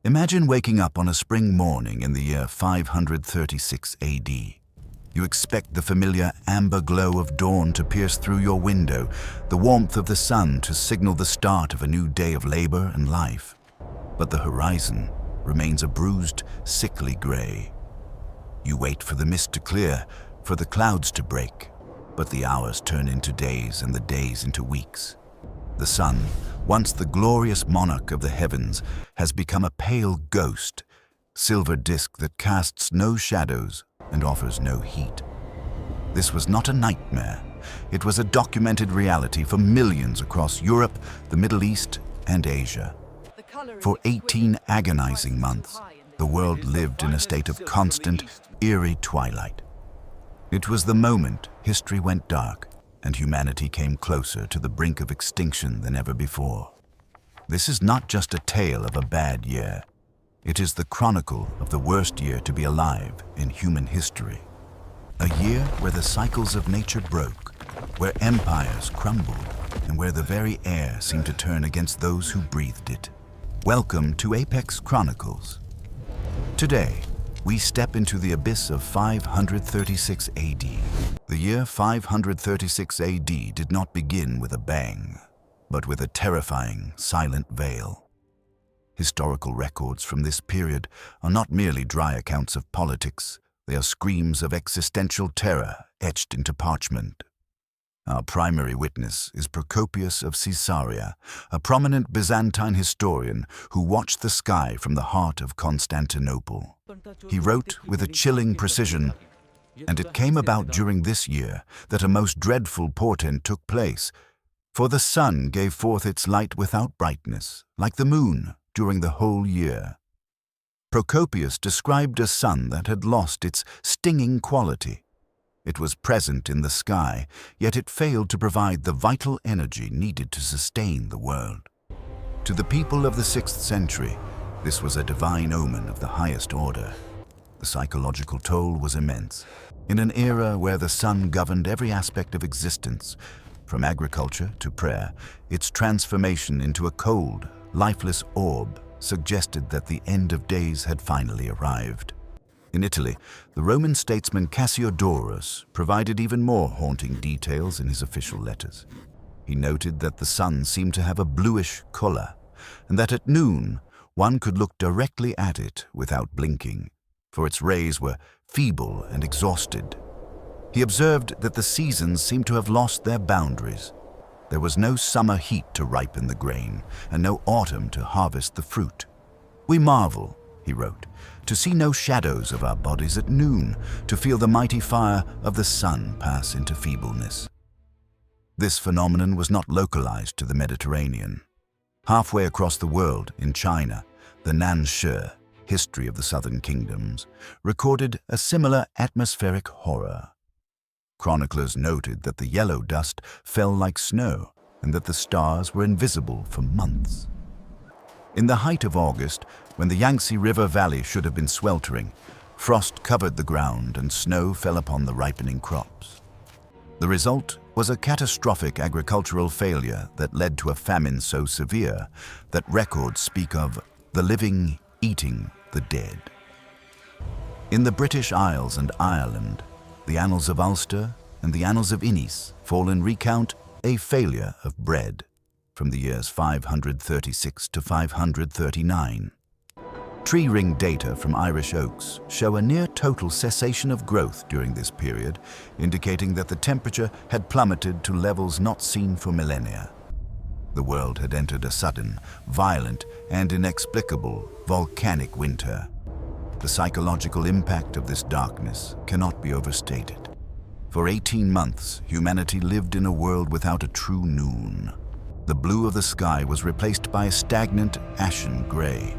Imagine waking up on a spring morning in the year 536 AD. You expect the familiar amber glow of dawn to pierce through your window, the warmth of the sun to signal the start of a new day of labor and life. But the horizon remains a bruised, sickly gray. You wait for the mist to clear, for the clouds to break, but the hours turn into days and the days into weeks. The sun, once the glorious monarch of the heavens, has become a pale ghost, silver disk that casts no shadows and offers no heat. This was not a nightmare. It was a documented reality for millions across Europe, the Middle East, and Asia. For 18 agonizing months, the world lived in a state of constant, eerie twilight. It was the moment history went dark and humanity came closer to the brink of extinction than ever before. This is not just a tale of a bad year. It is the chronicle of the worst year to be alive in human history. A year where the cycles of nature broke, where empires crumbled, and where the very air seemed to turn against those who breathed it. Welcome to Apex Chronicles. Today, we step into the abyss of 536 AD. The year 536 AD did not begin with a bang, but with a terrifying, silent veil. Historical records from this period are not merely dry accounts of politics, they are screams of existential terror etched into parchment. Our primary witness is Procopius of Caesarea, a prominent Byzantine historian who watched the sky from the heart of Constantinople. He wrote with a chilling precision, "And it came about during this year that a most dreadful portent took place, for the sun gave forth its light without brightness, like the moon, during the whole year." Procopius described a sun that had lost its stinging quality. It was present in the sky, yet it failed to provide the vital energy needed to sustain the world. To the people of the 6th century, this was a divine omen of the highest order. The psychological toll was immense. In an era where the sun governed every aspect of existence, from agriculture to prayer, its transformation into a cold, lifeless orb suggested that the end of days had finally arrived. In Italy, the Roman statesman Cassiodorus provided even more haunting details in his official letters. He noted that the sun seemed to have a bluish color, and that at noon one could look directly at it without blinking, for its rays were feeble and exhausted. He observed that the seasons seemed to have lost their boundaries. There was no summer heat to ripen the grain, and no autumn to harvest the fruit. "We marvel," he wrote, "to see no shadows of our bodies at noon, to feel the mighty fire of the sun pass into feebleness." This phenomenon was not localized to the Mediterranean. Halfway across the world, in China, the Nanshi, History of the Southern Kingdoms, recorded a similar atmospheric horror. Chroniclers noted that the yellow dust fell like snow and that the stars were invisible for months. In the height of August, when the Yangtze River Valley should have been sweltering, frost covered the ground and snow fell upon the ripening crops. The result was a catastrophic agricultural failure that led to a famine so severe that records speak of the living eating the dead. In the British Isles and Ireland, the Annals of Ulster and the Annals of Innis fall and recount a failure of bread from the years 536 to 539. Tree ring data from Irish oaks show a near-total cessation of growth during this period, indicating that the temperature had plummeted to levels not seen for millennia. The world had entered a sudden, violent, and inexplicable volcanic winter. The psychological impact of this darkness cannot be overstated. For 18 months, humanity lived in a world without a true noon. The blue of the sky was replaced by a stagnant, ashen gray.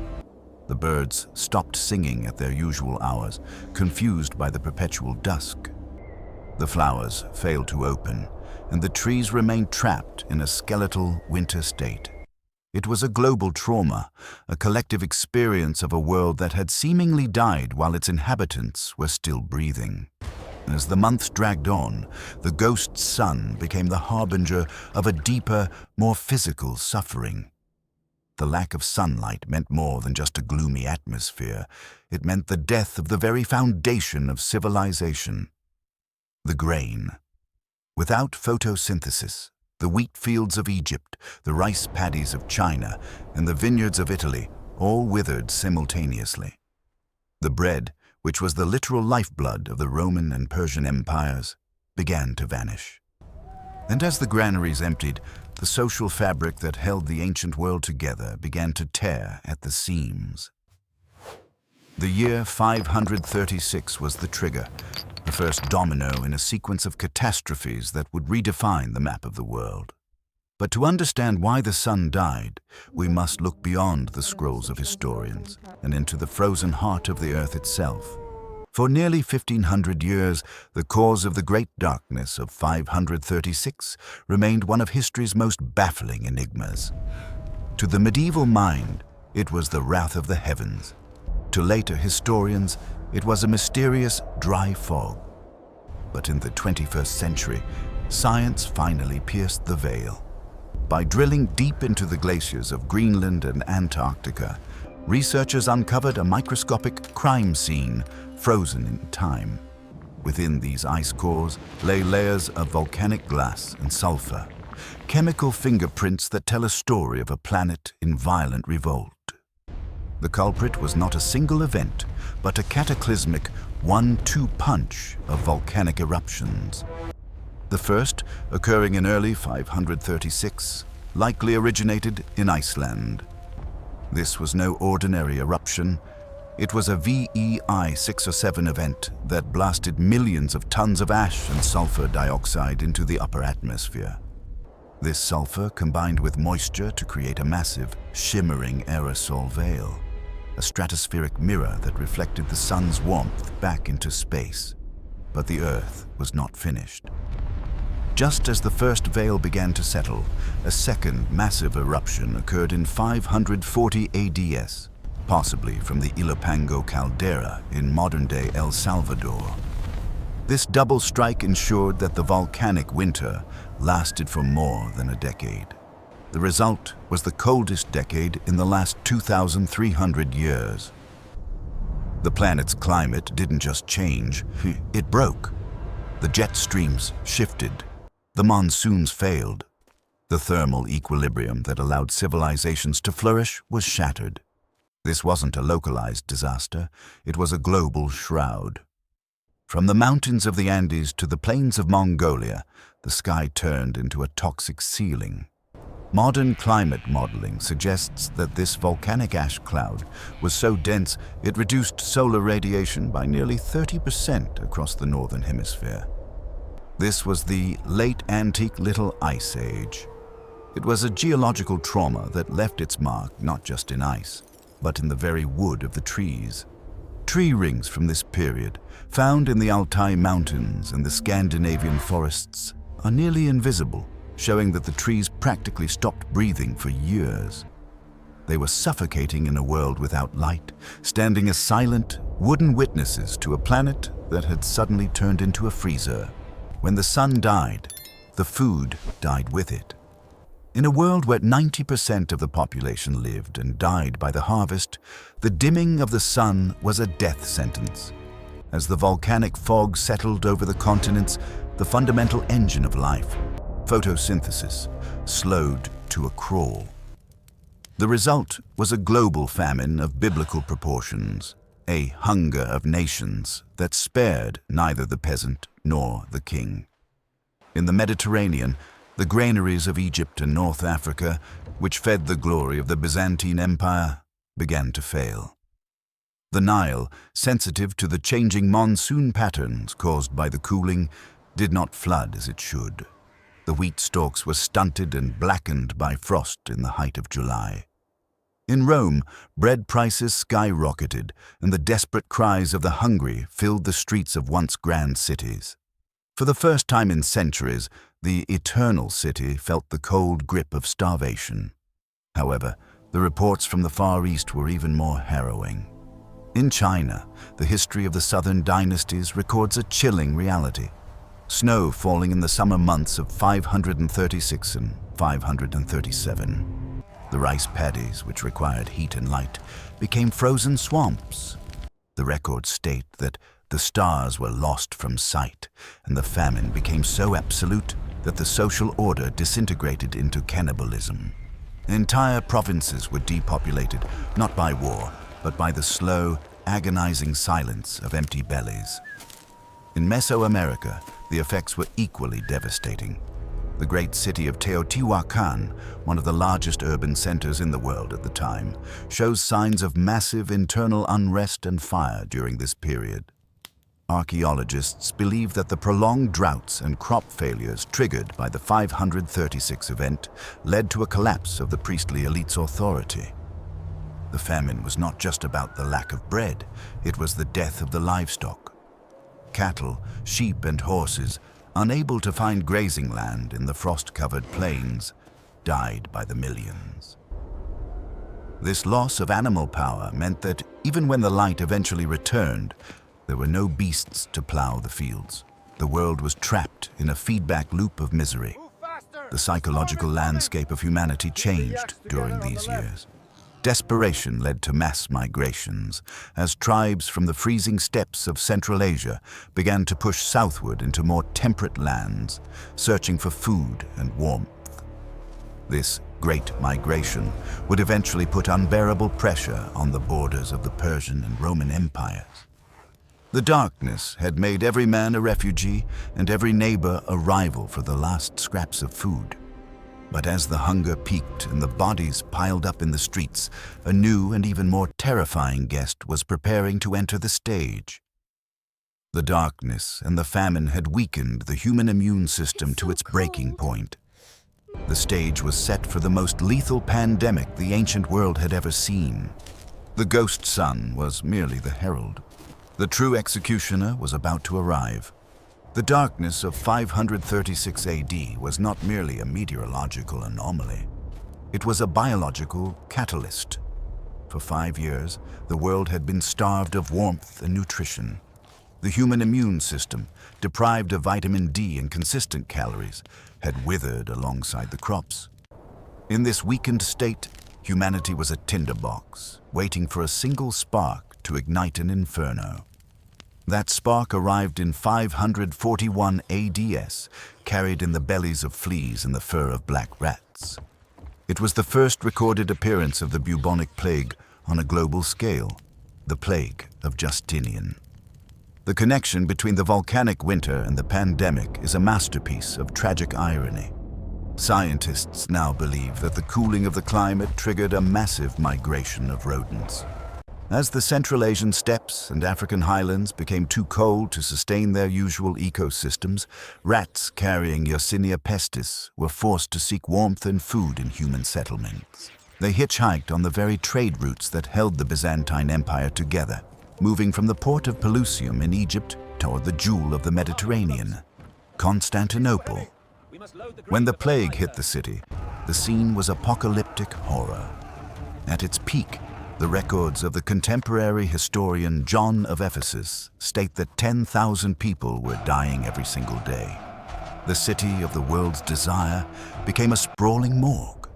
The birds stopped singing at their usual hours, confused by the perpetual dusk. The flowers failed to open, and the trees remained trapped in a skeletal winter state. It was a global trauma, a collective experience of a world that had seemingly died while its inhabitants were still breathing. As the months dragged on, the ghost sun became the harbinger of a deeper, more physical suffering. the lack of sunlight meant more than just a gloomy atmosphere. It meant the death of the very foundation of civilization, the grain. Without photosynthesis, the wheat fields of Egypt, the rice paddies of China, and the vineyards of Italy all withered simultaneously. The bread, which was the literal lifeblood of the Roman and Persian empires, began to vanish. And as the granaries emptied, the social fabric that held the ancient world together began to tear at the seams. The year 536 was the trigger, the first domino in a sequence of catastrophes that would redefine the map of the world. But to understand why the sun died, we must look beyond the scrolls of historians and into the frozen heart of the earth itself. For nearly 1,500 years, the cause of the Great Darkness of 536 remained one of history's most baffling enigmas. To the medieval mind, it was the wrath of the heavens. To later historians, it was a mysterious dry fog. But in the 21st century, science finally pierced the veil. By drilling deep into the glaciers of Greenland and Antarctica, researchers uncovered a microscopic crime scene frozen in time. Within these ice cores lay layers of volcanic glass and sulfur, chemical fingerprints that tell a story of a planet in violent revolt. The culprit was not a single event, but a cataclysmic 1-2 punch of volcanic eruptions. The first, occurring in early 536, likely originated in Iceland. This was no ordinary eruption. It was a VEI 6 or 7 event that blasted millions of tons of ash and sulfur dioxide into the upper atmosphere. This sulfur combined with moisture to create a massive, shimmering aerosol veil, a stratospheric mirror that reflected the sun's warmth back into space. But the Earth was not finished. Just as the first veil began to settle, a second massive eruption occurred in 540 ADS, possibly from the Ilopango caldera in modern-day El Salvador. This double strike ensured that the volcanic winter lasted for more than a decade. The result was the coldest decade in the last 2,300 years. The planet's climate didn't just change, it broke. The jet streams shifted. The monsoons failed. The thermal equilibrium that allowed civilizations to flourish was shattered. This wasn't a localized disaster, it was a global shroud. From the mountains of the Andes to the plains of Mongolia, the sky turned into a toxic ceiling. Modern climate modeling suggests that this volcanic ash cloud was so dense it reduced solar radiation by nearly 30% across the northern hemisphere. This was the late antique Little Ice Age. It was a geological trauma that left its mark not just in ice, but in the very wood of the trees. Tree rings from this period, found in the Altai Mountains and the Scandinavian forests, are nearly invisible, showing that the trees practically stopped breathing for years. They were suffocating in a world without light, standing as silent, wooden witnesses to a planet that had suddenly turned into a freezer. When the sun died, the food died with it. In a world where 90% of the population lived and died by the harvest, the dimming of the sun was a death sentence. As the volcanic fog settled over the continents, the fundamental engine of life, photosynthesis, slowed to a crawl. The result was a global famine of biblical proportions, a hunger of nations that spared neither the peasant nor the king. In the Mediterranean, the granaries of Egypt and North Africa, which fed the glory of the Byzantine Empire, began to fail. The Nile, sensitive to the changing monsoon patterns caused by the cooling, did not flood as it should. The wheat stalks were stunted and blackened by frost in the height of July. In Rome, bread prices skyrocketed, and the desperate cries of the hungry filled the streets of once grand cities. For the first time in centuries, the eternal city felt the cold grip of starvation. However, the reports from the Far East were even more harrowing. In China, the history of the southern dynasties records a chilling reality. Snow falling in the summer months of 536 and 537. The rice paddies, which required heat and light, became frozen swamps. The records state that the stars were lost from sight, and the famine became so absolute that the social order disintegrated into cannibalism. Entire provinces were depopulated, not by war, but by the slow, agonizing silence of empty bellies. In Mesoamerica, the effects were equally devastating. The great city of Teotihuacan, one of the largest urban centers in the world at the time, shows signs of massive internal unrest and fire during this period. Archaeologists believe that the prolonged droughts and crop failures triggered by the 536 event led to a collapse of the priestly elite's authority. The famine was not just about the lack of bread, it was the death of the livestock. Cattle, sheep and horses, unable to find grazing land in the frost-covered plains, died by the millions. This loss of animal power meant that even when the light eventually returned, there were no beasts to plow the fields. The world was trapped in a feedback loop of misery. The psychological landscape of humanity changed during these years. Desperation led to mass migrations, as tribes from the freezing steppes of Central Asia began to push southward into more temperate lands, searching for food and warmth. This great migration would eventually put unbearable pressure on the borders of the Persian and Roman empires. The darkness had made every man a refugee and every neighbor a rival for the last scraps of food. But as the hunger peaked and the bodies piled up in the streets, a new and even more terrifying guest was preparing to enter the stage. The darkness and the famine had weakened the human immune system to its breaking point. The stage was set for the most lethal pandemic the ancient world had ever seen. The ghost sun was merely the herald. The true executioner was about to arrive. The darkness of 536 AD was not merely a meteorological anomaly. It was a biological catalyst. For 5 years, the world had been starved of warmth and nutrition. The human immune system, deprived of vitamin D and consistent calories, had withered alongside the crops. In this weakened state, humanity was a tinderbox, waiting for a single spark to ignite an inferno. That spark arrived in 541 ADS, carried in the bellies of fleas and the fur of black rats. It was the first recorded appearance of the bubonic plague on a global scale, the Plague of Justinian. The connection between the volcanic winter and the pandemic is a masterpiece of tragic irony. Scientists now believe that the cooling of the climate triggered a massive migration of rodents. As the Central Asian steppes and African highlands became too cold to sustain their usual ecosystems, rats carrying Yersinia pestis were forced to seek warmth and food in human settlements. They hitchhiked on the very trade routes that held the Byzantine Empire together, moving from the port of Pelusium in Egypt toward the jewel of the Mediterranean, Constantinople. When the plague hit the city, the scene was apocalyptic horror. At its peak, the records of the contemporary historian John of Ephesus state that 10,000 people were dying every single day. The city of the world's desire became a sprawling morgue.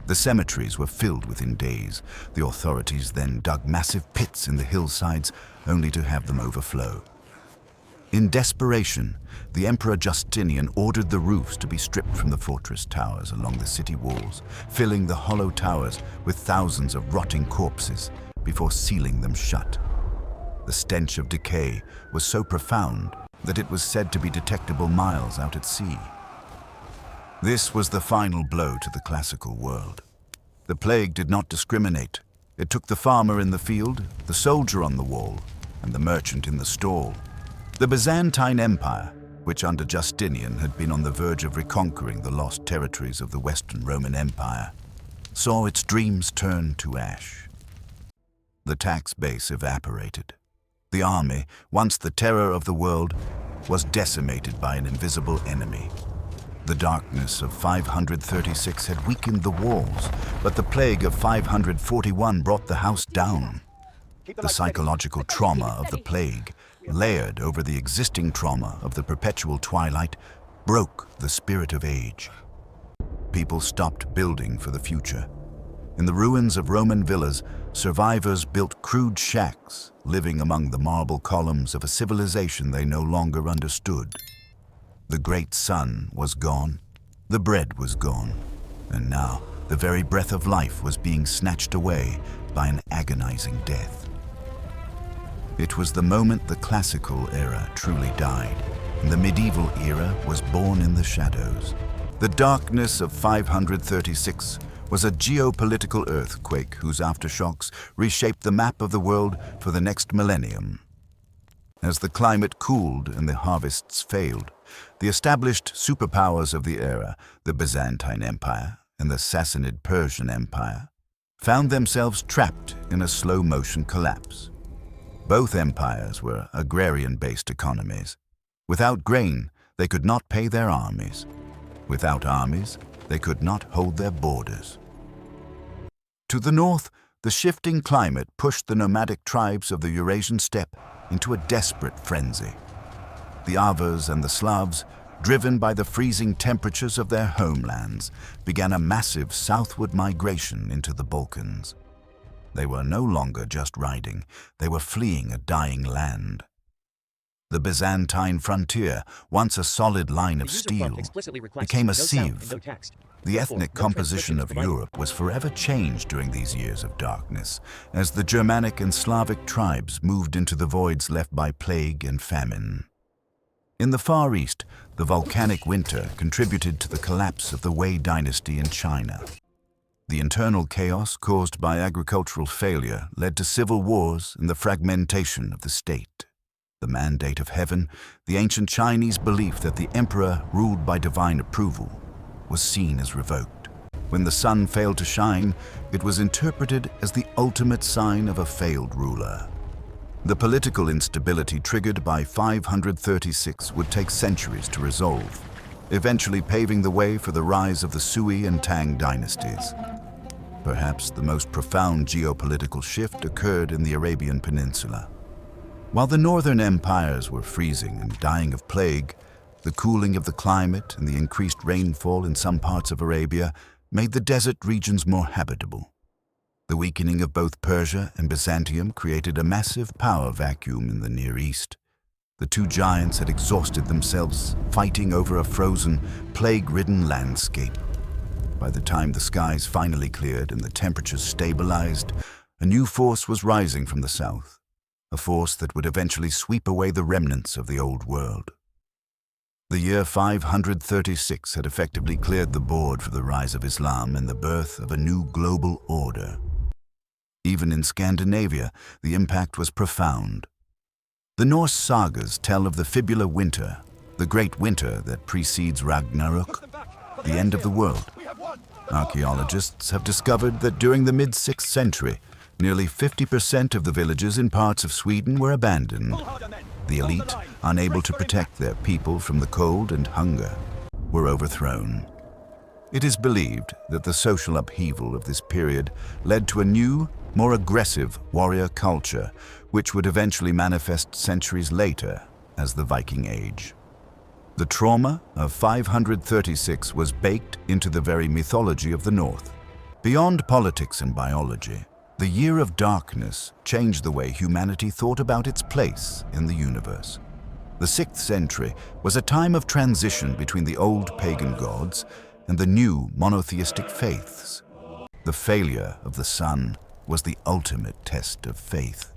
The cemeteries were filled within days. The authorities then dug massive pits in the hillsides, only to have them overflow. In desperation, the Emperor Justinian ordered the roofs to be stripped from the fortress towers along the city walls, filling the hollow towers with thousands of rotting corpses before sealing them shut. The stench of decay was so profound that it was said to be detectable miles out at sea. This was the final blow to the classical world. The plague did not discriminate. It took the farmer in the field, the soldier on the wall, and the merchant in the stall. The Byzantine Empire, which under Justinian had been on the verge of reconquering the lost territories of the Western Roman Empire, saw its dreams turn to ash. The tax base evaporated. The army, once the terror of the world, was decimated by an invisible enemy. The darkness of 536 had weakened the walls, but the plague of 541 brought the house down. The psychological trauma of the plague, layered over the existing trauma of the perpetual twilight, broke the spirit of age. People stopped building for the future. In the ruins of Roman villas, survivors built crude shacks, living among the marble columns of a civilization they no longer understood. The great sun was gone, the bread was gone, and now the very breath of life was being snatched away by an agonizing death. It was the moment the classical era truly died, and the medieval era was born in the shadows. The darkness of 536 was a geopolitical earthquake whose aftershocks reshaped the map of the world for the next millennium. As the climate cooled and the harvests failed, the established superpowers of the era, the Byzantine Empire and the Sassanid Persian Empire, found themselves trapped in a slow-motion collapse. Both empires were agrarian-based economies. Without grain, they could not pay their armies. Without armies, they could not hold their borders. To the north, the shifting climate pushed the nomadic tribes of the Eurasian steppe into a desperate frenzy. The Avars and the Slavs, driven by the freezing temperatures of their homelands, began a massive southward migration into the Balkans. They were no longer just riding, they were fleeing a dying land. The Byzantine frontier, once a solid line of steel, became a sieve. The ethnic composition of Europe was forever changed during these years of darkness, as the Germanic and Slavic tribes moved into the voids left by plague and famine. In the Far East, the volcanic winter contributed to the collapse of the Wei dynasty in China. The internal chaos caused by agricultural failure led to civil wars and the fragmentation of the state. The mandate of heaven, the ancient Chinese belief that the emperor ruled by divine approval, was seen as revoked. When the sun failed to shine, it was interpreted as the ultimate sign of a failed ruler. The political instability triggered by 536 would take centuries to resolve, eventually paving the way for the rise of the Sui and Tang dynasties. Perhaps the most profound geopolitical shift occurred in the Arabian Peninsula. While the northern empires were freezing and dying of plague, the cooling of the climate and the increased rainfall in some parts of Arabia made the desert regions more habitable. The weakening of both Persia and Byzantium created a massive power vacuum in the Near East. The two giants had exhausted themselves fighting over a frozen, plague-ridden landscape. By the time the skies finally cleared and the temperatures stabilized, a new force was rising from the south, a force that would eventually sweep away the remnants of the old world. The year 536 had effectively cleared the board for the rise of Islam and the birth of a new global order. Even in Scandinavia, the impact was profound. The Norse sagas tell of the Fibula winter, the great winter that precedes Ragnarok, the end of the world. Archaeologists have discovered that during the mid-6th century, nearly 50% of the villages in parts of Sweden were abandoned. The elite, unable to protect their people from the cold and hunger, were overthrown. It is believed that the social upheaval of this period led to a new, more aggressive warrior culture, which would eventually manifest centuries later as the Viking Age. The trauma of 536 was baked into the very mythology of the North. Beyond politics and biology, the Year of Darkness changed the way humanity thought about its place in the universe. The 6th century was a time of transition between the old pagan gods and the new monotheistic faiths. The failure of the sun was the ultimate test of faith.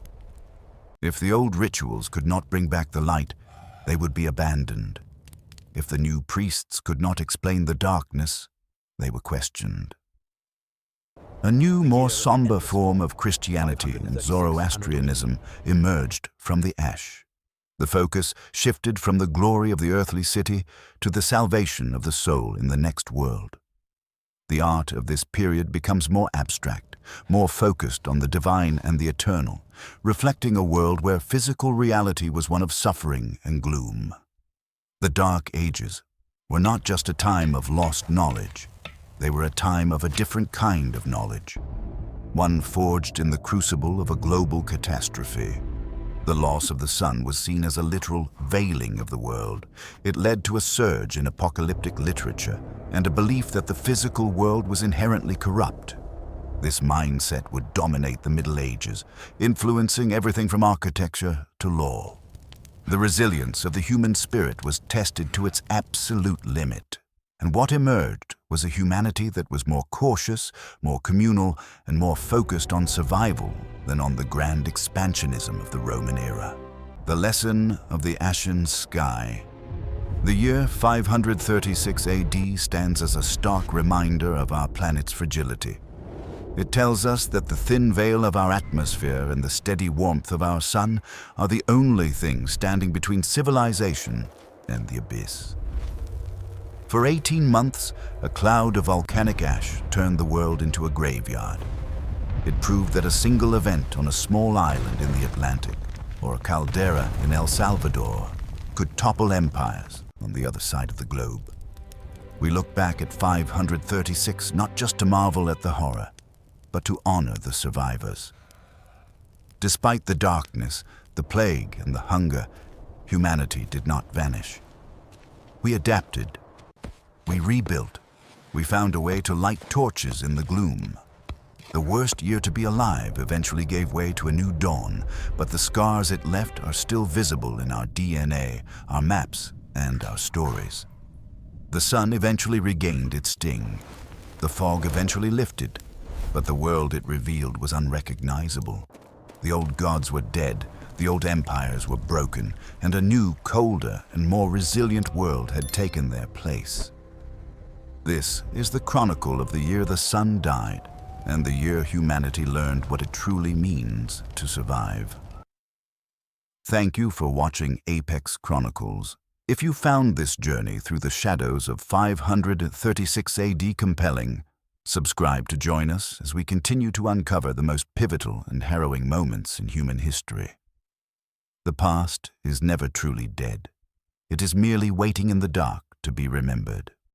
If the old rituals could not bring back the light, they would be abandoned. If the new priests could not explain the darkness, they were questioned. A new, more somber form of Christianity and Zoroastrianism emerged from the ash. The focus shifted from the glory of the earthly city to the salvation of the soul in the next world. The art of this period becomes more abstract, more focused on the divine and the eternal, reflecting a world where physical reality was one of suffering and gloom. The Dark Ages were not just a time of lost knowledge. They were a time of a different kind of knowledge, one forged in the crucible of a global catastrophe. The loss of the sun was seen as a literal veiling of the world. It led to a surge in apocalyptic literature and a belief that the physical world was inherently corrupt. This mindset would dominate the Middle Ages, influencing everything from architecture to law. The resilience of the human spirit was tested to its absolute limit, and what emerged was a humanity that was more cautious, more communal, and more focused on survival than on the grand expansionism of the Roman era. The lesson of the ashen sky. The year 536 AD stands as a stark reminder of our planet's fragility. It tells us that the thin veil of our atmosphere and the steady warmth of our sun are the only things standing between civilization and the abyss. For 18 months, a cloud of volcanic ash turned the world into a graveyard. It proved that a single event on a small island in the Atlantic, or a caldera in El Salvador, could topple empires on the other side of the globe. We look back at 536 not just to marvel at the horror, but to honor the survivors. Despite the darkness, the plague, and the hunger, humanity did not vanish. We adapted. We rebuilt. We found a way to light torches in the gloom. The worst year to be alive eventually gave way to a new dawn, but the scars it left are still visible in our DNA, our maps, and our stories. The sun eventually regained its sting. The fog eventually lifted, but the world it revealed was unrecognizable. The old gods were dead, the old empires were broken, and a new, colder, and more resilient world had taken their place. This is the chronicle of the year the sun died, and the year humanity learned what it truly means to survive. Thank you for watching Apex Chronicles. If you found this journey through the shadows of 536 AD compelling, subscribe to join us as we continue to uncover the most pivotal and harrowing moments in human history. The past is never truly dead. It is merely waiting in the dark to be remembered.